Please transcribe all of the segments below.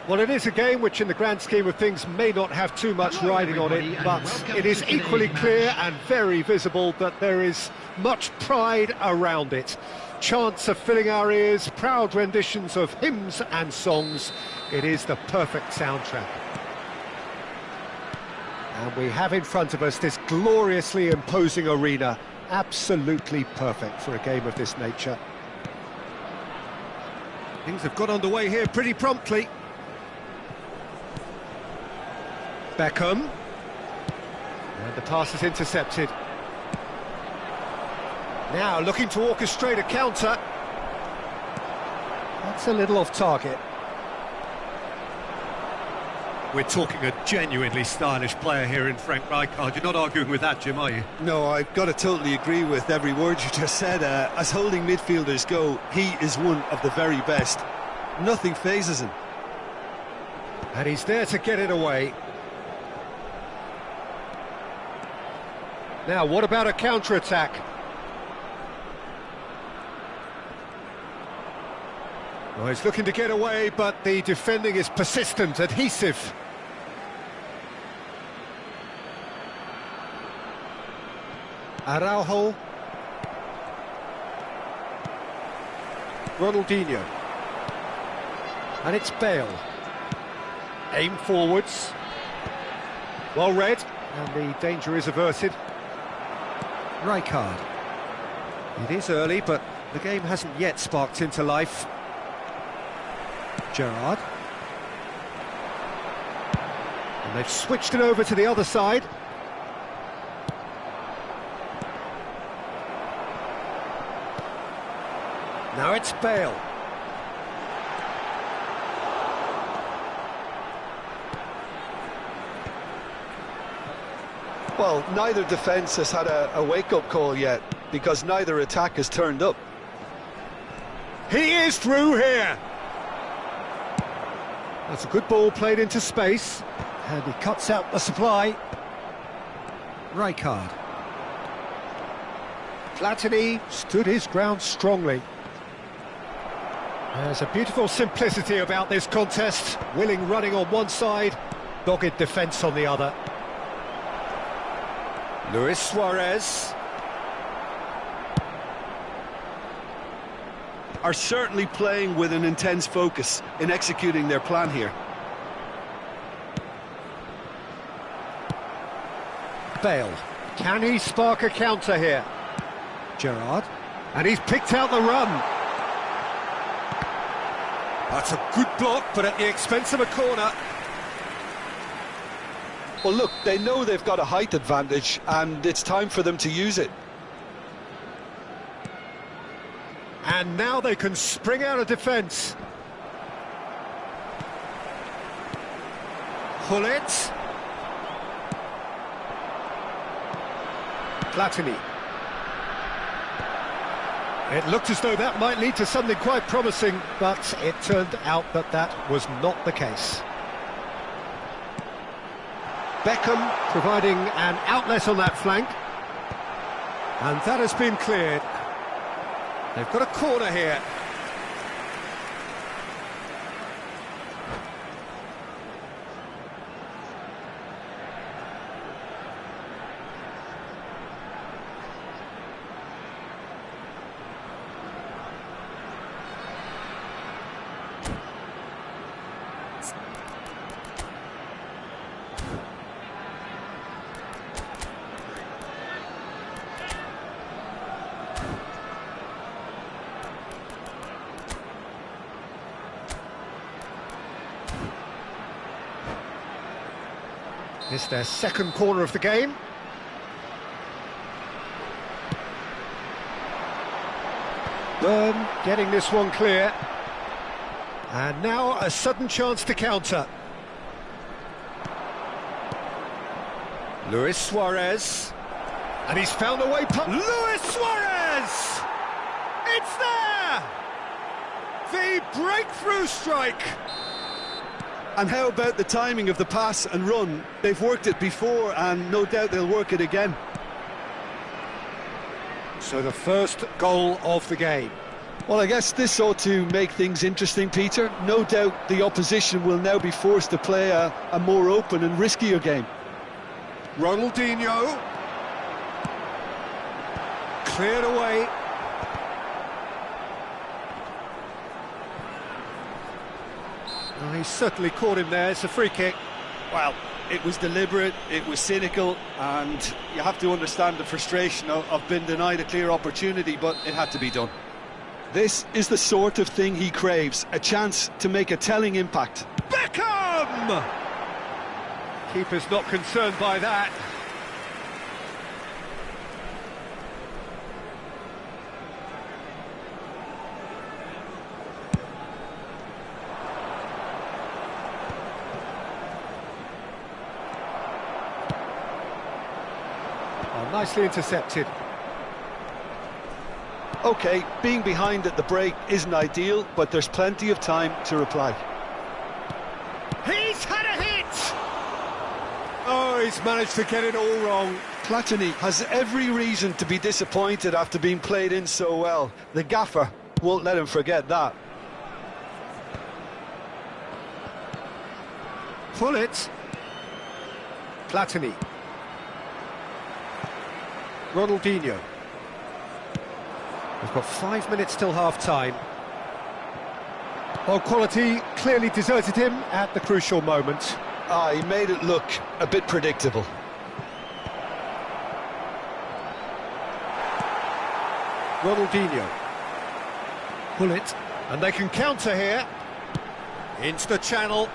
Well, it is a game which, in the grand scheme of things, may not have too much riding on it, but it is equally clear and very visible that there is much pride around it. Chants are filling our ears, proud renditions of hymns and songs. It is the perfect soundtrack. And we have in front of us this gloriously imposing arena, absolutely perfect for a game of this nature. Things have got underway here pretty promptly. Beckham, and the pass is intercepted. Now looking to orchestrate a counter. That's a little off target. We're talking a genuinely stylish player here in Frank Rijkaard. You're not arguing with that, Jim, are you? No, I've got to totally agree with every word you just said. As holding midfielders go, he is one of the very best. Nothing phases him. And he's there to get it away. Now, what about a counter-attack? Well, he's looking to get away, but the defending is persistent, adhesive. Araujo. Ronaldinho. And it's Bale. Aim forwards. Well read, and the danger is averted. Rijkaard. It is early, but the game hasn't yet sparked into life. Gerrard. And they've switched it over to the other side. Now it's Bale. Well, neither defence has had a wake-up call yet, because neither attack has turned up. He is through here! That's a good ball played into space, and he cuts out the supply. Rijkaard. Platini stood his ground strongly. There's a beautiful simplicity about this contest. Willing running on one side, dogged defence on the other. Luis Suarez. are certainly playing with an intense focus in executing their plan here. Bale, can he spark a counter here? Gerrard, and he's picked out the run. That's a good block, but at the expense of a corner. Well, look, they know they've got a height advantage, and it's time for them to use it. And now they can spring out of defence. Hullet. Platini. It looked as though that might lead to something quite promising, but it turned out that that was not the case. Beckham providing an outlet on that flank. And that has been cleared. They've got a corner here. It's their second corner of the game. Burn getting this one clear. And now a sudden chance to counter. Luis Suarez. And he's found a way past. Luis Suarez! It's there! The breakthrough strike! And how about the timing of the pass and run? They've worked it before, and no doubt they'll work it again. So the first goal of the game. Well, I guess this ought to make things interesting, Peter. No doubt the opposition will now be forced to play a more open and riskier game. Ronaldinho. Cleared away. Oh, he certainly caught him there. It's a free kick. Well, it was deliberate, it was cynical, and you have to understand the frustration of being denied a clear opportunity, but it had to be done. This is the sort of thing he craves, a chance to make a telling impact. Beckham! Keeper's not concerned by that. Oh, nicely intercepted. OK, being behind at the break isn't ideal, but there's plenty of time to reply. He's had a hit! Oh, he's managed to get it all wrong. Platini has every reason to be disappointed after being played in so well. The gaffer won't let him forget that. Hullet. Platini. Ronaldinho. We've got 5 minutes till half-time. Well, quality clearly deserted him at the crucial moment. He made it look a bit predictable. Ronaldinho. Hullet. And they can counter here. Into the channel.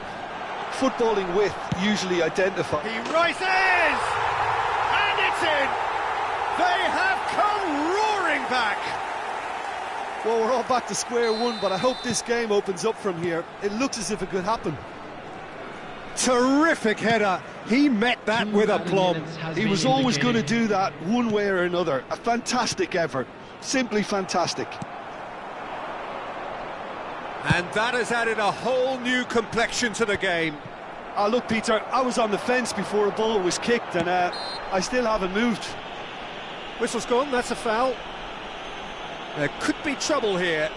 Footballing width usually identifies. He rises! And it's in! They have come roaring back! Well, we're all back to square one, but I hope this game opens up from here. It looks as if it could happen. Terrific header. He met that with aplomb. He was always going to do that one way or another. A fantastic effort. Simply fantastic. And that has added a whole new complexion to the game. Look, Peter, I was on the fence before a ball was kicked, and I still haven't moved. Whistle's gone, that's a foul. There could be trouble here.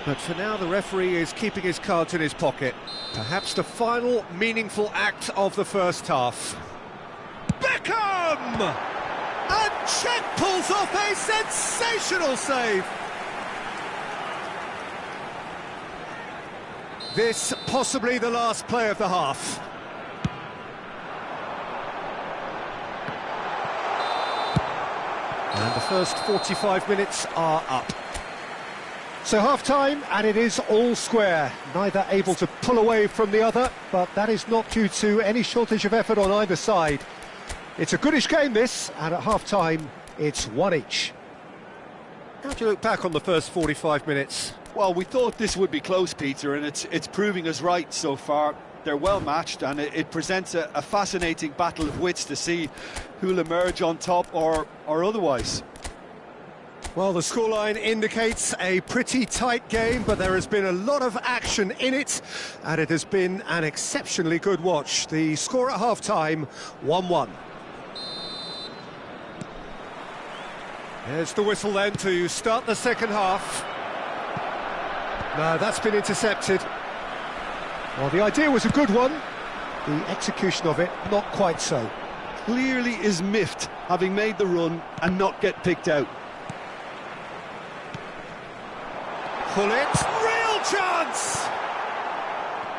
But for now, the referee is keeping his cards in his pocket. Perhaps the final meaningful act of the first half. Beckham! And Czech pulls off a sensational save. This possibly the last play of the half. And the first 45 minutes are up. So half-time, and it is all square. Neither able to pull away from the other, but that is not due to any shortage of effort on either side. It's a goodish game, this, and at half-time, it's one each. How do you look back on the first 45 minutes? Well, we thought this would be close, Peter, and it's proving us right so far. They're well matched, and it presents a fascinating battle of wits to see who'll emerge on top or otherwise. Well, the scoreline indicates a pretty tight game, but there has been a lot of action in it, and it has been an exceptionally good watch. The score at half-time, 1-1. There's the whistle then to start the second half. No, that's been intercepted. Well, the idea was a good one. The execution of it, not quite so. Clearly is miffed, having made the run and not get picked out. Hullet, real chance!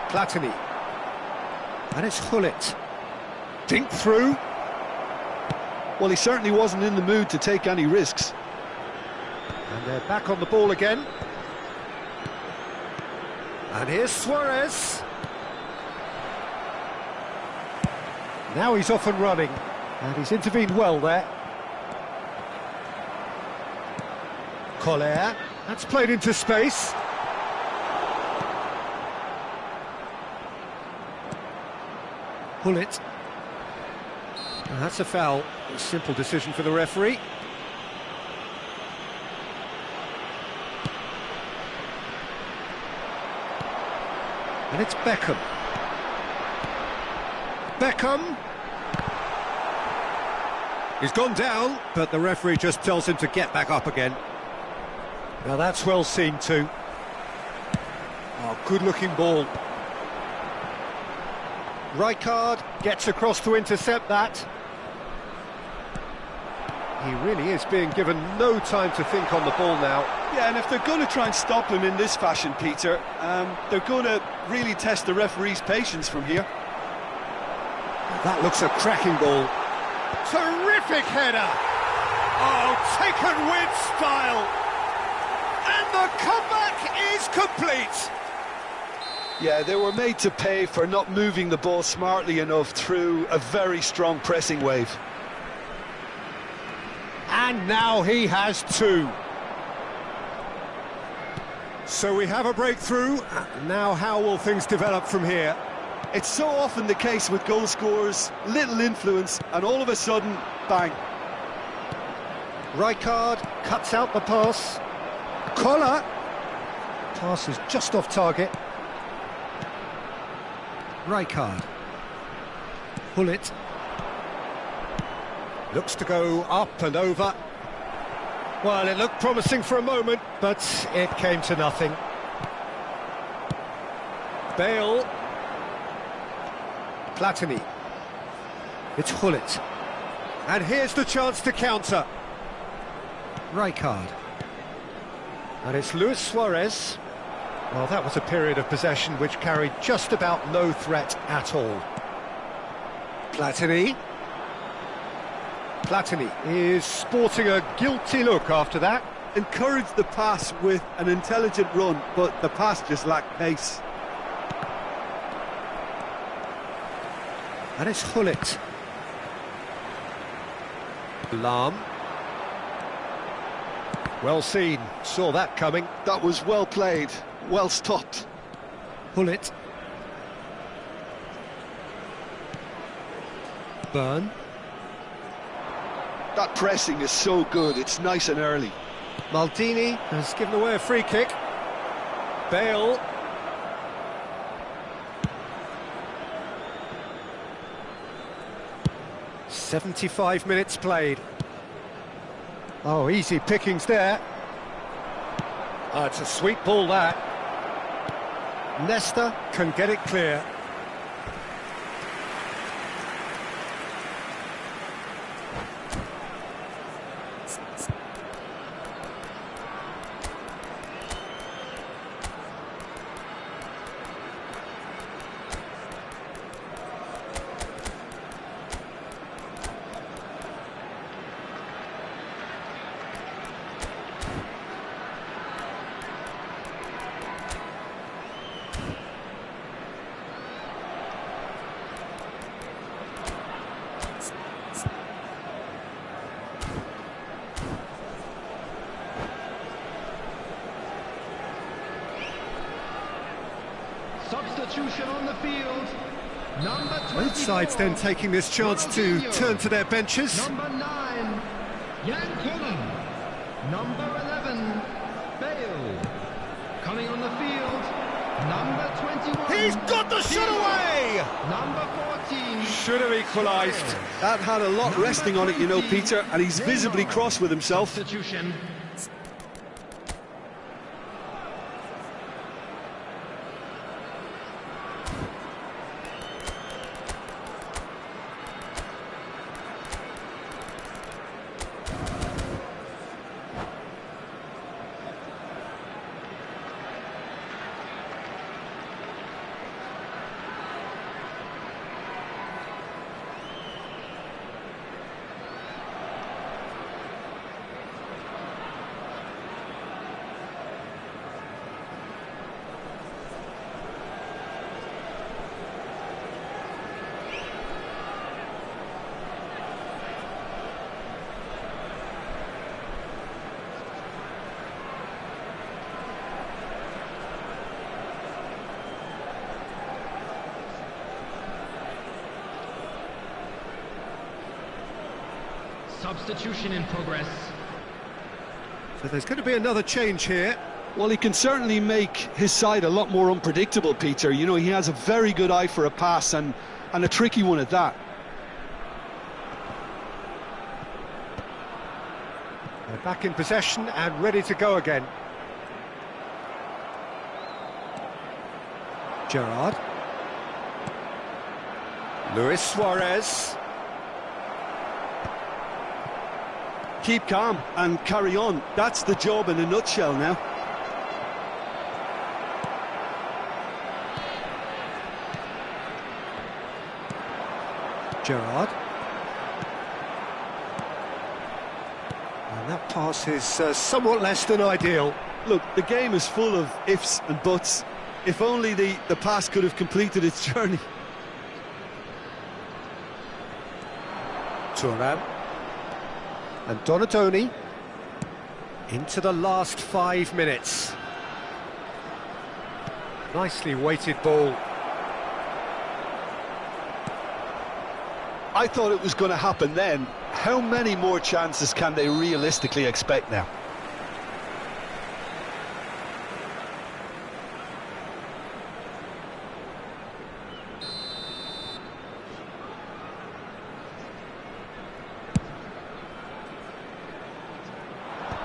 Platini. And it's Hullet. Dink through. Well, he certainly wasn't in the mood to take any risks. And they're back on the ball again. And here's Suarez. Now he's off and running. And he's intervened well there. Collier. That's played into space. Hullet. And that's a foul. A simple decision for the referee. And it's Beckham. Beckham. He's gone down, but the referee just tells him to get back up again. Now that's well seen too. Oh, good-looking ball. Rijkaard gets across to intercept that. He really is being given no time to think on the ball now. Yeah, and if they're going to try and stop him in this fashion, Peter, they're going to really test the referee's patience from here. That looks a cracking ball. Terrific header! Oh, taken with style! And the comeback is complete! Yeah, they were made to pay for not moving the ball smartly enough through a very strong pressing wave. And now he has two. So we have a breakthrough. Now how will things develop from here? It's so often the case with goal scorers, little influence, and all of a sudden, bang. Rijkaard cuts out the pass. Collar. Pass is just off target. Rijkaard. Hullet. Looks to go up and over. Well, it looked promising for a moment, but it came to nothing. Bale. Platini. It's Hullet. And here's the chance to counter. Rijkaard. And it's Luis Suarez. Well, that was a period of possession which carried just about no threat at all. Platini. Platini is sporting a guilty look after that. Encouraged the pass with an intelligent run, but the pass just lacked pace. And it's Hullet. Lahm. Well seen, saw that coming. That was well played, well stopped. Hullet. Burn. That pressing is so good, it's nice and early. Maldini has given away a free kick. Bale. "75 minutes played." Oh, easy pickings there. Oh, it's a sweet ball, that. Nesta can get it clear. Substitution on the field. Number 24. Both sides then taking this chance to turn to their benches. Number 9, Jan Cullen. Number 11, Bale. Coming on the field, number 21. He's got the shot away! Number 14. Should have equalised. That had a lot resting on it, you know, Peter, and he's visibly cross with himself. Substitution. Substitution in progress. So there's going to be another change here. Well, he can certainly make his side a lot more unpredictable, Peter. You know, he has a very good eye for a pass and a tricky one at that. They're back in possession and ready to go again. Gerrard. Luis Suarez. Keep calm and carry on. That's the job in a nutshell now. Gerrard. And that pass is somewhat less than ideal. Look, the game is full of ifs and buts. If only the pass could have completed its journey. Thuram. And Donadoni into the last 5 minutes. Nicely weighted ball. I thought it was going to happen then. How many more chances can they realistically expect now?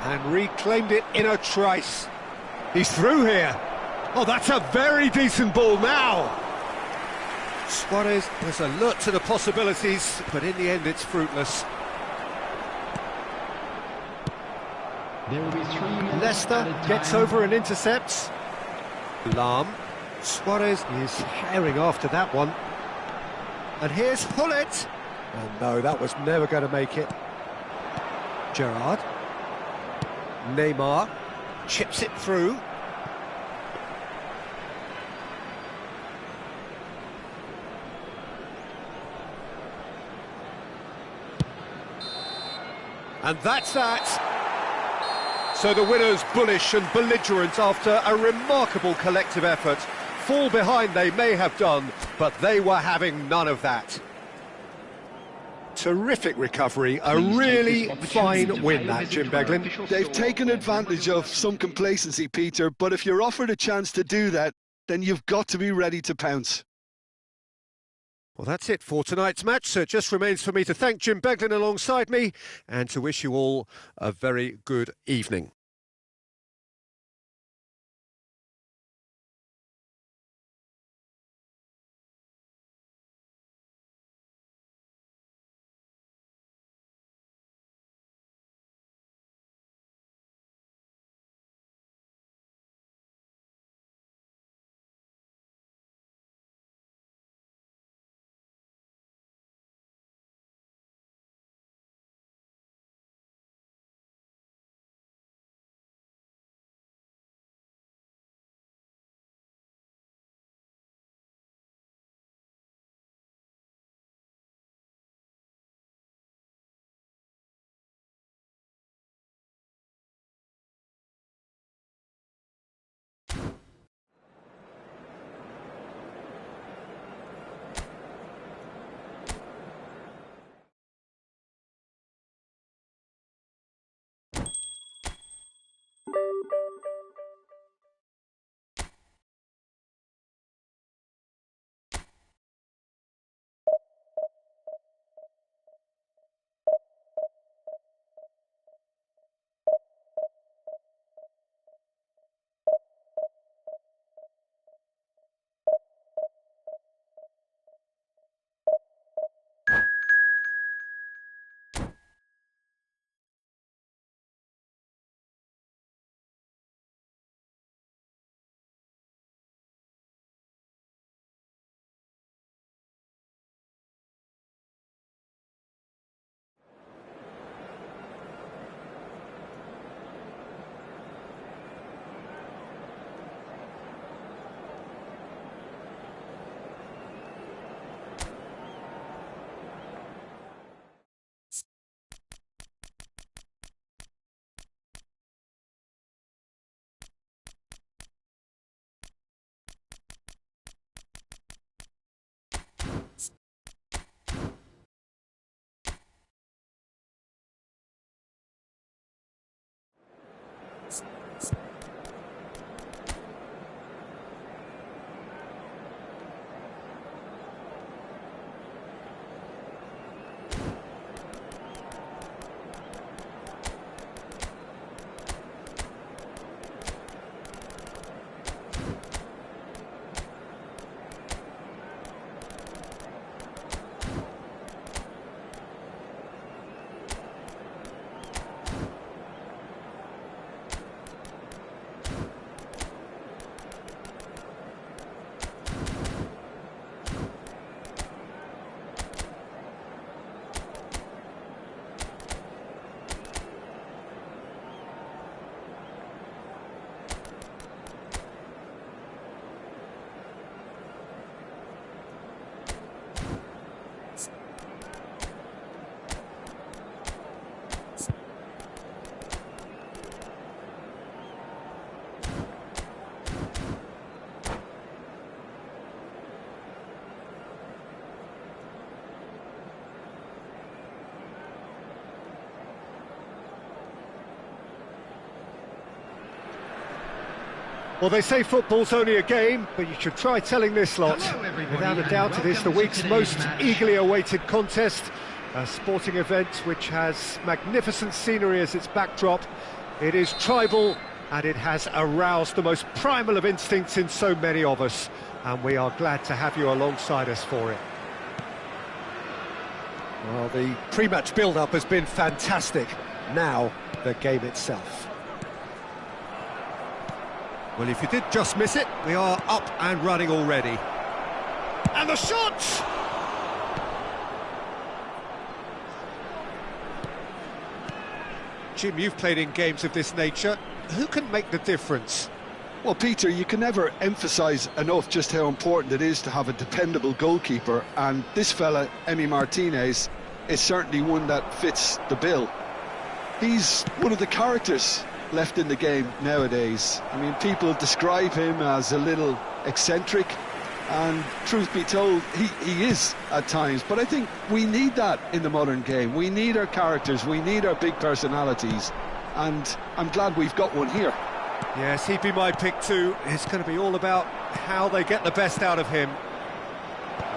And reclaimed it in a trice. He's through here. Oh, that's a very decent ball now. Suarez was alert to the possibilities, but in the end it's fruitless. There will be 3 minutes. Leicester gets over and intercepts. Lahm. Suarez is herring after that one. And here's Hullet. Oh no, that was never going to make it. Gerrard. Neymar chips it through. And that's that. So the winners bullish and belligerent after a remarkable collective effort. Fall behind they may have done, but they were having none of that. Terrific recovery, a really fine win that, Jim Beglin. They've taken advantage of some complacency, Peter, but if you're offered a chance to do that, then you've got to be ready to pounce. Well, that's it for tonight's match, so it just remains for me to thank Jim Beglin alongside me and to wish you all a very good evening. Well, they say football's only a game, but you should try telling this lot. Without a doubt, it is the week's most eagerly awaited contest, a sporting event which has magnificent scenery as its backdrop. It is tribal, and it has aroused the most primal of instincts in so many of us, and we are glad to have you alongside us for it. Well, the pre-match build-up has been fantastic. Now, the game itself. Well, if you did just miss it, we are up and running already. And the shot! Jim, you've played in games of this nature. Who can make the difference? Well, Peter, you can never emphasise enough just how important it is to have a dependable goalkeeper, and this fella, Emi Martinez, is certainly one that fits the bill. He's one of the characters left in the game nowadays. I mean, people describe him as a little eccentric, and truth be told, he is at times, but I think we need that in the modern game. We need our characters, we need our big personalities, and I'm glad we've got one here. Yes, he'd be my pick too. It's going to be all about how they get the best out of him.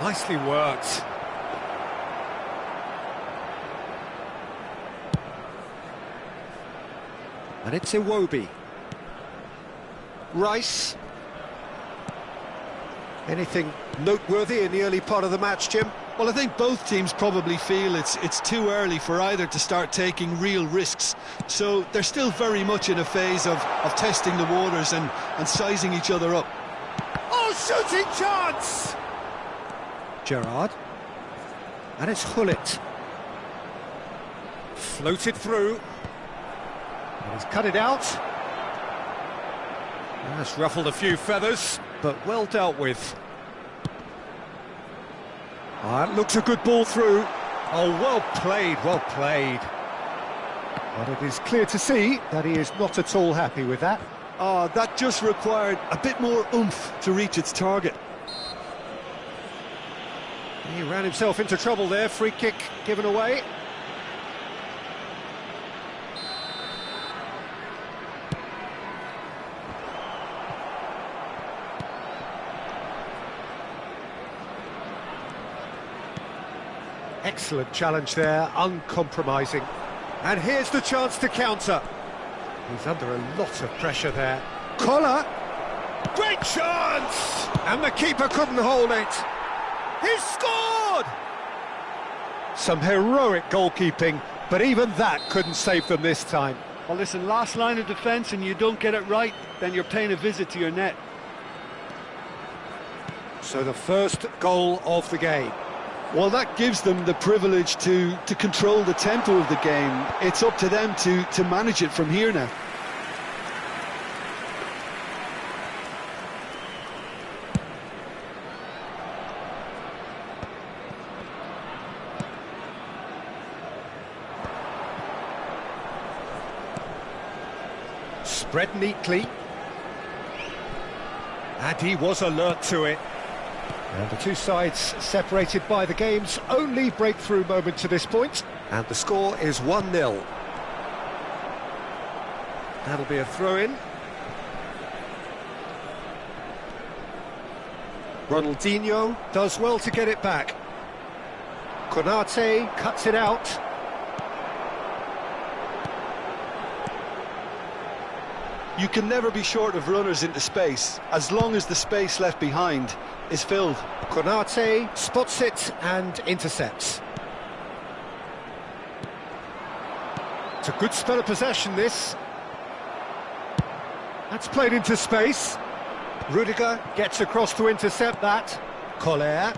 Nicely worked. And it's Iwobi. Rice. Anything noteworthy in the early part of the match, Jim? Well, I think both teams probably feel it's too early for either to start taking real risks. So they're still very much in a phase of testing the waters and sizing each other up. Oh, shooting chance! Gerrard. And it's Hullet. Floated through. And he's cut it out. That's ruffled a few feathers, but well dealt with. That looks a good ball through. Oh, well played, well played. But it is clear to see that he is not at all happy with that. That just required a bit more oomph to reach its target. He ran himself into trouble there, free kick given away. Excellent challenge there, uncompromising. And here's the chance to counter. He's under a lot of pressure there. Collar! Great chance! And the keeper couldn't hold it. He's scored! Some heroic goalkeeping, but even that couldn't save them this time. Well, listen, last line of defence and you don't get it right, then you're paying a visit to your net. So the first goal of the game. Well, that gives them the privilege to control the tempo of the game. It's up to them to manage it from here now. Spread neatly. And he was alert to it. And the two sides separated by the game's only breakthrough moment to this point. And the score is 1-0. That'll be a throw-in. Ronaldinho does well to get it back. Konate cuts it out. You can never be short of runners into space, as long as the space left behind is filled. Konate spots it and intercepts. It's a good spell of possession, this. That's played into space. Rudiger gets across to intercept that. Collier.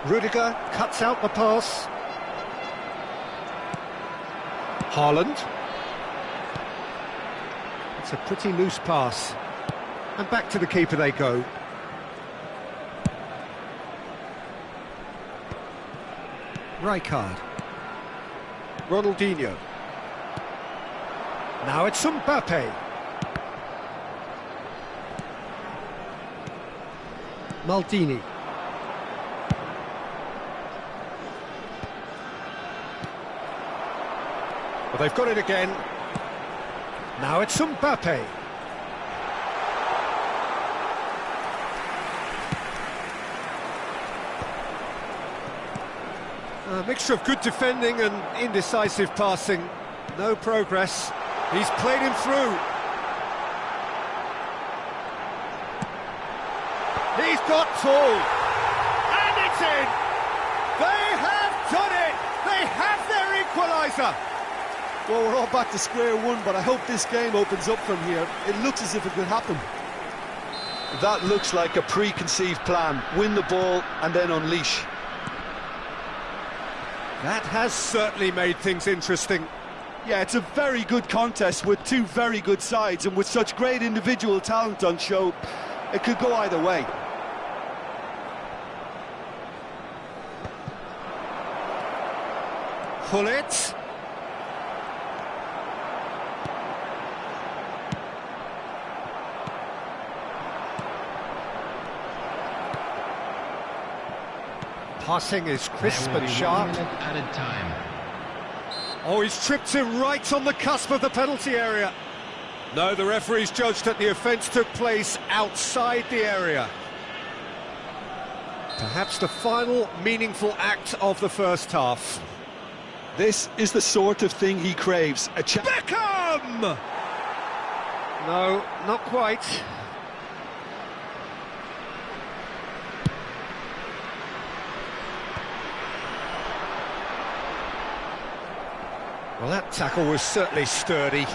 Rudiger cuts out the pass. Haaland. It's a pretty loose pass. And back to the keeper they go. Rijkaard. Ronaldinho. Now it's Mbappe. Maldini. Well, they've got it again. Now it's Mbappe. A mixture of good defending and indecisive passing. No progress. He's played him through. He's got full. And it's in. They have done it. They have their equaliser. Well, we're all back to square one, but I hope this game opens up from here. It looks as if it could happen. That looks like a preconceived plan. Win the ball and then unleash. That has certainly made things interesting. Yeah, it's a very good contest with two very good sides, and with such great individual talent on show, it could go either way. Gullit. Passing is crisp and sharp. Added time. Oh, he's tripped him right on the cusp of the penalty area. No, the referee's judged that the offence took place outside the area. Perhaps the final meaningful act of the first half. This is the sort of thing he craves. Beckham! No, not quite. Well, that tackle was certainly sturdy.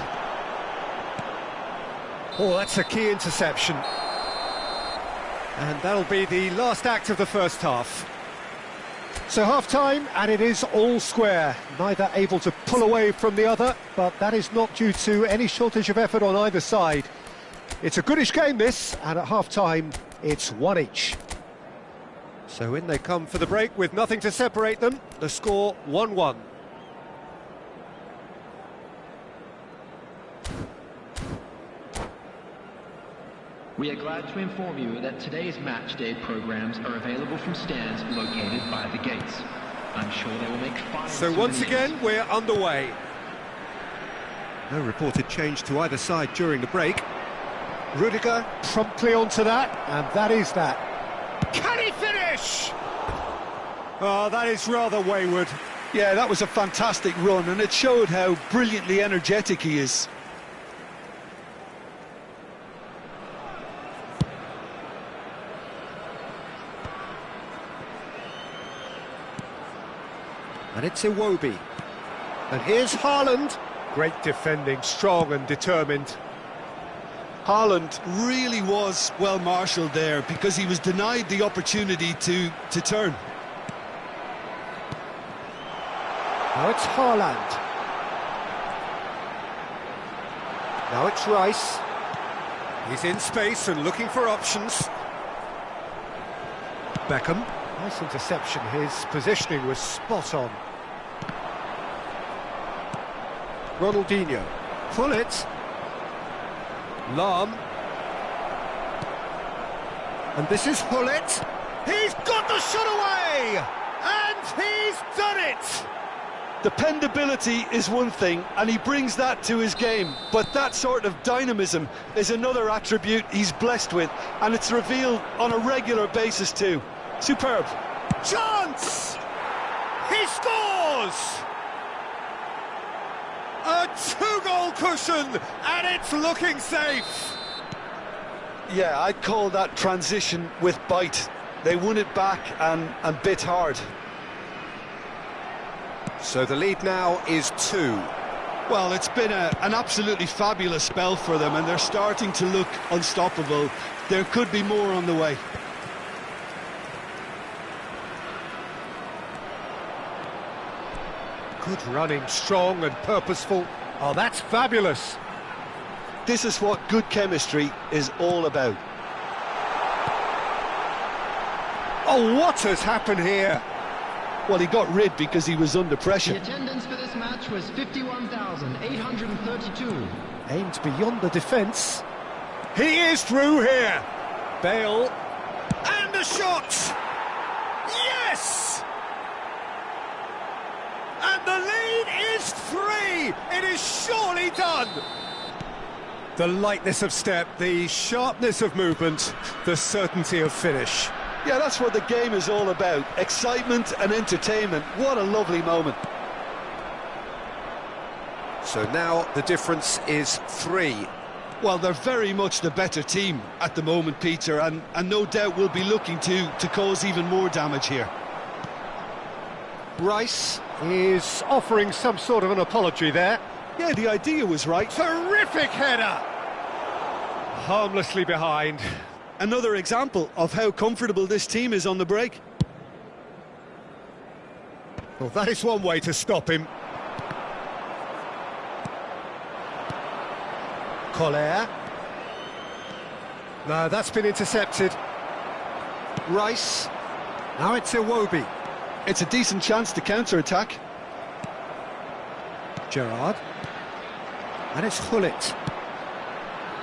Oh, that's a key interception. And that'll be the last act of the first half. So half-time, and it is all square. Neither able to pull away from the other, but that is not due to any shortage of effort on either side. It's a goodish game, this, and at half-time, it's one each. So in they come for the break with nothing to separate them. The score 1-1. We are glad to inform you that today's match day programs are available from stands located by the gates. I'm sure they will make fine. So once again, we're underway. No reported change to either side during the break. Rudiger promptly onto that, and that is that. Can he finish? Oh, that is rather wayward. Yeah, that was a fantastic run, and it showed how brilliantly energetic he is. And it's Iwobi. And here's Haaland. Great defending, strong and determined. Haaland really was well marshalled there because he was denied the opportunity to turn. Now it's Haaland. Now it's Rice. He's in space and looking for options. Beckham. Nice interception. His positioning was spot on. Ronaldinho. Pull it. Lahm. And this is Hullet. He's got the shot away! And he's done it! Dependability is one thing, and he brings that to his game, but that sort of dynamism is another attribute he's blessed with, and it's revealed on a regular basis too. Superb. Chance! He scores! A two-goal cushion, and it's looking safe. Yeah, I'd call that transition with bite. They won it back and bit hard. So the lead now is 2. Well, it's been an absolutely fabulous spell for them, and they're starting to look unstoppable. There could be more on the way. Good running, strong and purposeful. Oh, that's fabulous. This is what good chemistry is all about. Oh, what has happened here? Well, he got rid because he was under pressure. The attendance for this match was 51,832. Aimed beyond the defence. He is through here. Bale. And a shot! Yes! And the lead is 3! It is surely done! The lightness of step, the sharpness of movement, the certainty of finish. Yeah, that's what the game is all about. Excitement and entertainment. What a lovely moment. So now the difference is 3. Well, they're very much the better team at the moment, Peter, and no doubt will be looking to cause even more damage here. Rice is offering some sort of an apology there. Yeah, the idea was right. Terrific header! Harmlessly behind. Another example of how comfortable this team is on the break. Well, that is one way to stop him. Collier. No, that's been intercepted. Rice. Now it's Iwobi. It's a decent chance to counter-attack. Gerrard. And it's Hullet.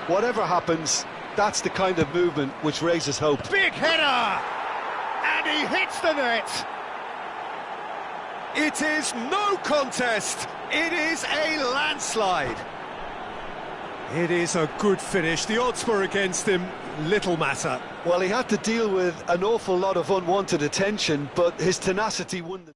Whatever happens, that's the kind of movement which raises hope. Big header! And he hits the net! It is no contest! It is a landslide! It is a good finish. The odds were against him. Little matter. Well, he had to deal with an awful lot of unwanted attention, but his tenacity won the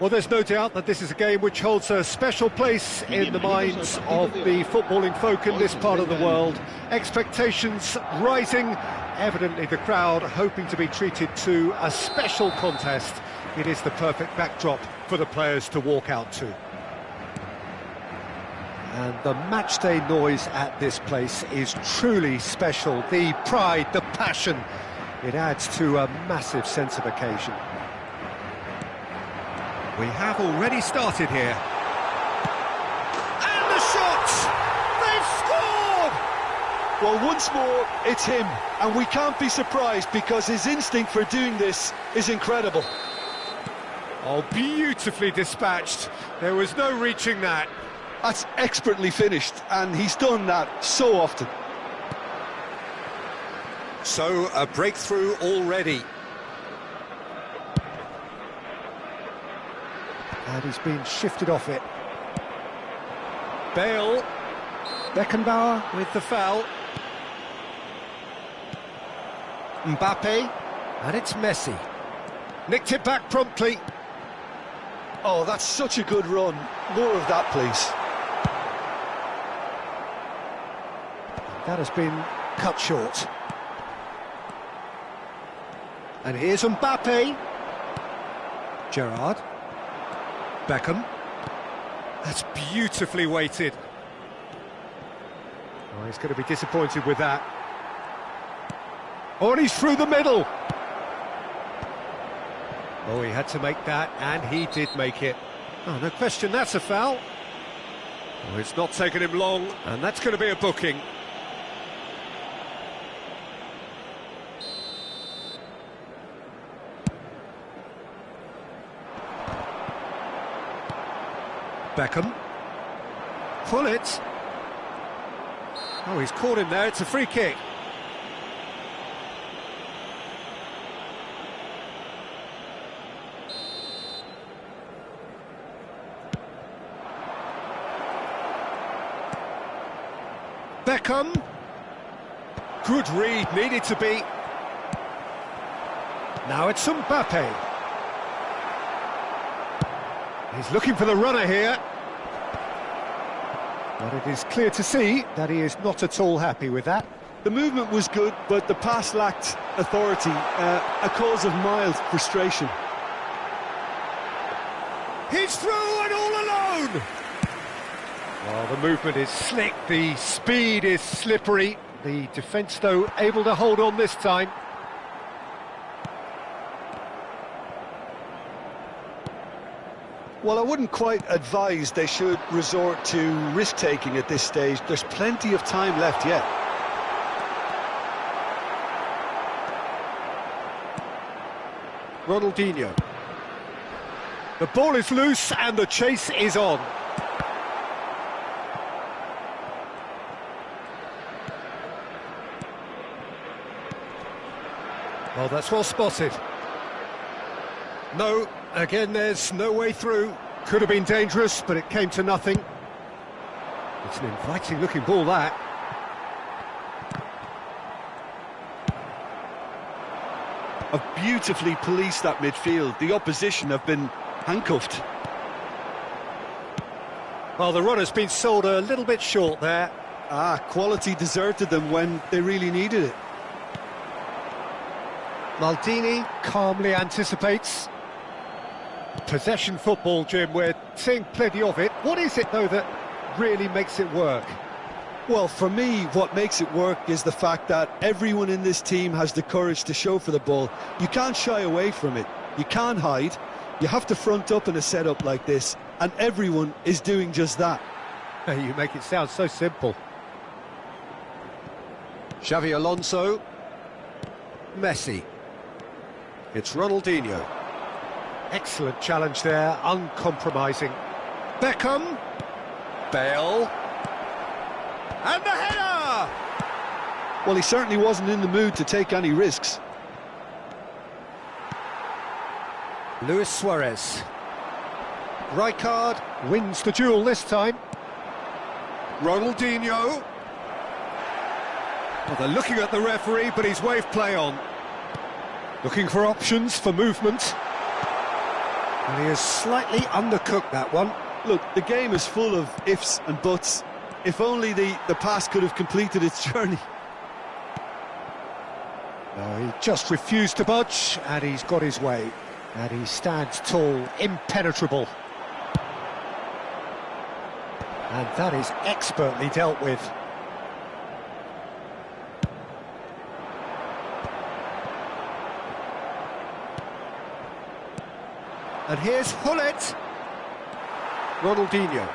Well, there's no doubt that this is a game which holds a special place in the minds of the footballing folk in this part of the world. Expectations rising, evidently the crowd hoping to be treated to a special contest. It is the perfect backdrop for the players to walk out to. And the matchday noise at this place is truly special. The pride, the passion, it adds to a massive sense of occasion. We have already started here. And the shots! They've scored! Well, once more, it's him. And we can't be surprised because his instinct for doing this is incredible. Oh, beautifully dispatched. There was no reaching that. That's expertly finished, and he's done that so often. So, a breakthrough already. And he's been shifted off it. Bale. Beckenbauer with the foul. Mbappe. And it's Messi. Nicked it back promptly. Oh, that's such a good run. More of that, please. That has been cut short. And here's Mbappe. Gerrard. Beckham. That's beautifully weighted. Oh, he's going to be disappointed with that. Oh, and he's through the middle. Oh, he had to make that, and he did make it. Oh, no question, that's a foul. Oh, it's not taken him long, and that's going to be a booking. Beckham. Pull it. Oh, he's caught him there, it's a free kick. Beckham. Good read, needed to be. Now it's Mbappe. He's looking for the runner here. But it is clear to see that he is not at all happy with that. The movement was good, but the pass lacked authority, a cause of mild frustration. He's through and all alone! Well, the movement is slick, the speed is slippery. The defence, though, able to hold on this time. Well, I wouldn't quite advise they should resort to risk-taking at this stage. There's plenty of time left yet. Ronaldinho. The ball is loose and the chase is on. Well, that's well spotted. No, again, there's no way through. Could have been dangerous, but it came to nothing. It's an inviting-looking ball, that. have beautifully policed that midfield. The opposition have been handcuffed. Well, the run has been sold a little bit short there. Quality deserted them when they really needed it. Maldini calmly anticipates. Possession football, Jim, we're seeing plenty of it. What is it, though, that really makes it work? Well, for me, what makes it work is the fact that everyone in this team has the courage to show for the ball. You can't shy away from it. You can't hide. You have to front up in a setup like this, and everyone is doing just that. You make it sound so simple. Xavi Alonso. Messi. It's Ronaldinho. Excellent challenge there, uncompromising. Beckham. Bale. And the header! Well, he certainly wasn't in the mood to take any risks. Luis Suarez. Rijkaard wins the duel this time. Ronaldinho. Well, they're looking at the referee, but he's waved play on. Looking for options for movement. And he has slightly undercooked that one. Look, the game is full of ifs and buts. If only the pass could have completed its journey. No, he just refused to budge, and he's got his way. And he stands tall, impenetrable. And that is expertly dealt with. And here's Hullet. Ronaldinho.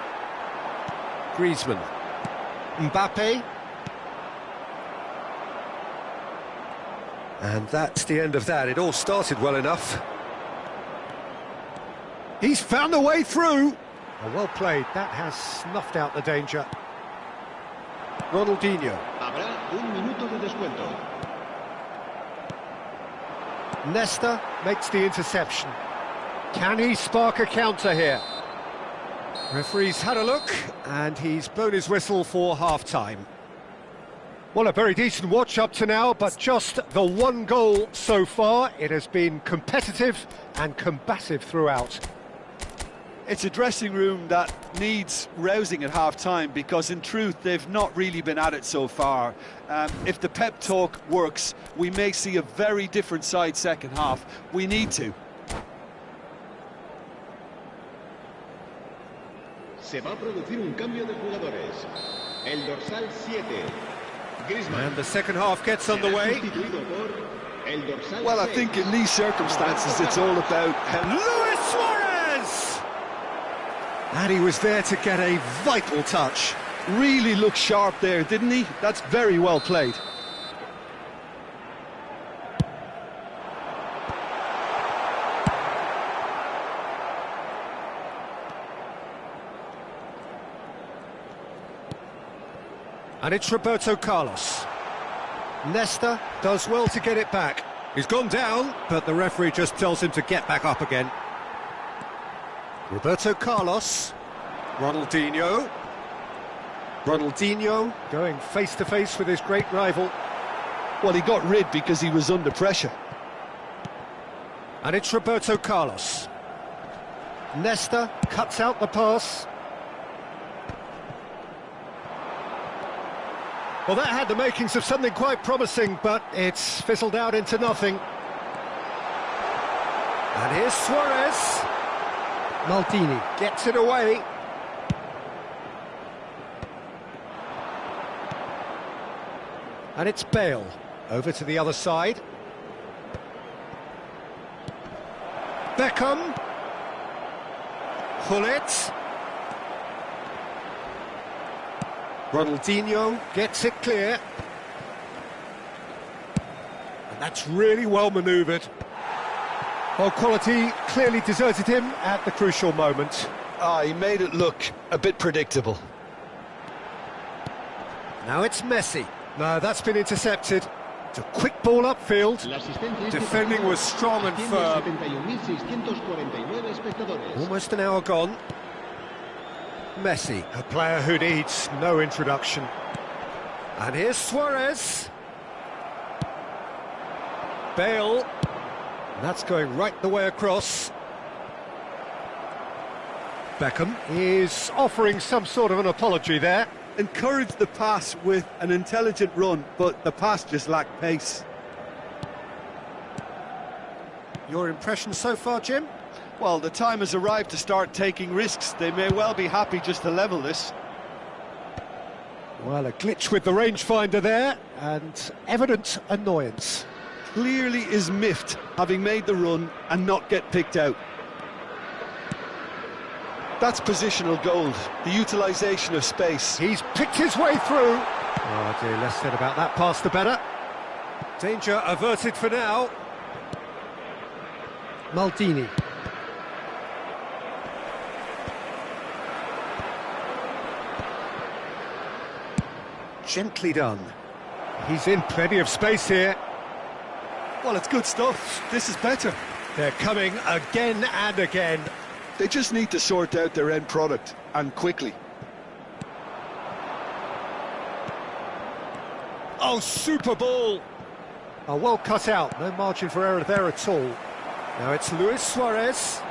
Griezmann. Mbappe. And that's the end of that. It all started well enough. He's found a way through. Oh, well played. That has snuffed out the danger. Ronaldinho. Habrá un minuto de descuento. Nesta makes the interception. Can he spark a counter here? Referee's had a look, and he's blown his whistle for half-time. Well, a very decent watch up to now, but just the one goal so far. It has been competitive and combative throughout. It's a dressing room that needs rousing at half-time, because in truth they've not really been at it so far. If the pep talk works, we may see a very different side second half. We need to. Se va a producir un cambio de jugadores. El dorsal 7, Griezmann. And the second half gets underway. Well, I think in these circumstances it's all about Luis Suarez! And he was there to get a vital touch. Really looked sharp there, didn't he? That's very well played. And it's Roberto Carlos. Nesta does well to get it back. He's gone down, but the referee just tells him to get back up again. Roberto Carlos. Ronaldinho. Ronaldinho going face-to-face with his great rival. Well, he got rid because he was under pressure. And it's Roberto Carlos. Nesta cuts out the pass. Well, that had the makings of something quite promising, but it's fizzled out into nothing. And here's Suarez. Maldini gets it away. And it's Bale over to the other side. Beckham. Hullet. Ronaldinho gets it clear. And that's really well manoeuvred. Well, quality clearly deserted him at the crucial moment. He made it look a bit predictable. Now it's Messi. No, that's been intercepted. It's a quick ball upfield. Defending was strong and firm. Almost an hour gone. Messi, a player who needs no introduction. And here's Suarez. Bale. That's going right the way across. Beckham is offering some sort of an apology there. Encouraged the pass with an intelligent run, but the pass just lacked pace. Your impression so far, Jim? Well, the time has arrived to start taking risks. They may well be happy just to level this. Well, a glitch with the rangefinder there, and evident annoyance. Clearly is miffed, having made the run and not get picked out. That's positional gold, the utilisation of space. He's picked his way through. Oh dear, less said about that pass the better. Danger averted for now. Maldini. Gently done. He's in plenty of space here. Well, it's good stuff. This is better. They're coming again and again. They just need to sort out their end product, and quickly. Oh, super ball! Oh, well cut out, no margin for error there at all. Now it's Luis Suarez.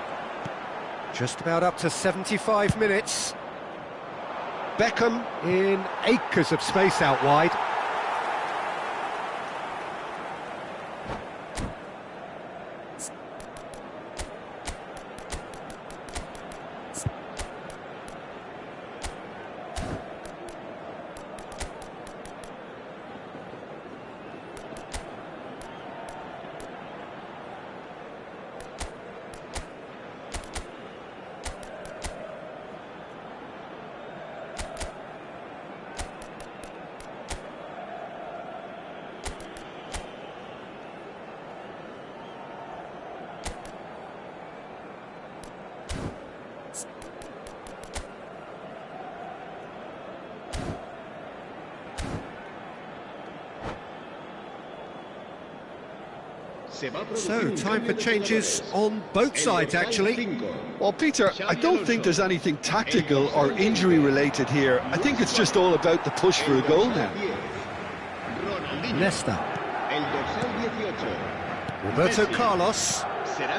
Just about up to 75 minutes. Beckham in acres of space out wide. So, time for changes on both sides, actually. Well, Peter, I don't think there's anything tactical or injury-related here. I think it's just all about the push for a goal now. Leicester. Roberto Carlos,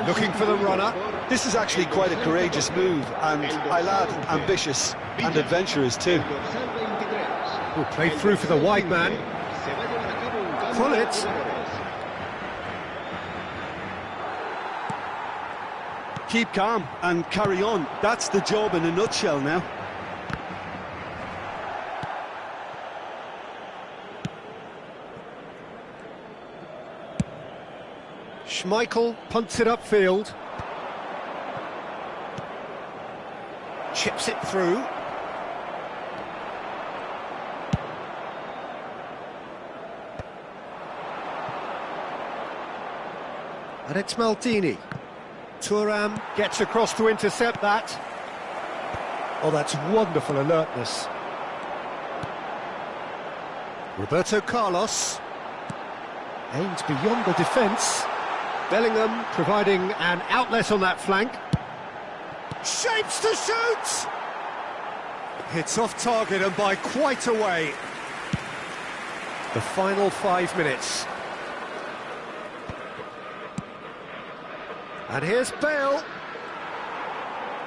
looking for the runner. This is actually quite a courageous move, and I lad, ambitious and adventurous too. Will play through for the wide man. Pull it. Keep calm and carry on. That's the job in a nutshell now. Schmeichel punts it upfield. Chips it through. And it's Maldini. Thuram gets across to intercept that. Oh, that's wonderful alertness. Roberto Carlos aims beyond the defence. Bellingham providing an outlet on that flank. Shapes to shoot! Hits off target and by quite a way. The final 5 minutes. And here's Bale.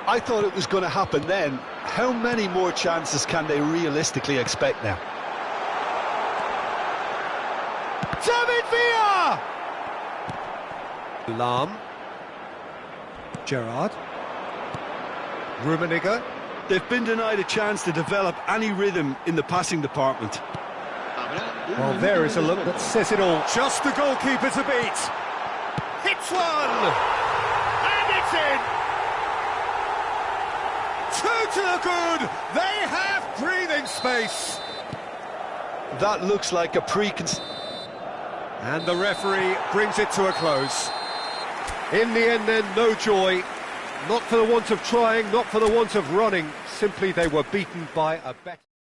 I thought it was going to happen then. How many more chances can they realistically expect now? David Villa! Lahm. Gerrard. Rummenigge. They've been denied a chance to develop any rhythm in the passing department. Well, there is a look that says it all. Just the goalkeeper to beat. Hits one! In. 2 to the good. They have breathing space. That looks like a and the referee brings it to a close. In the end then, no joy. Not for the want of trying, not for the want of running. Simply they were beaten by a better...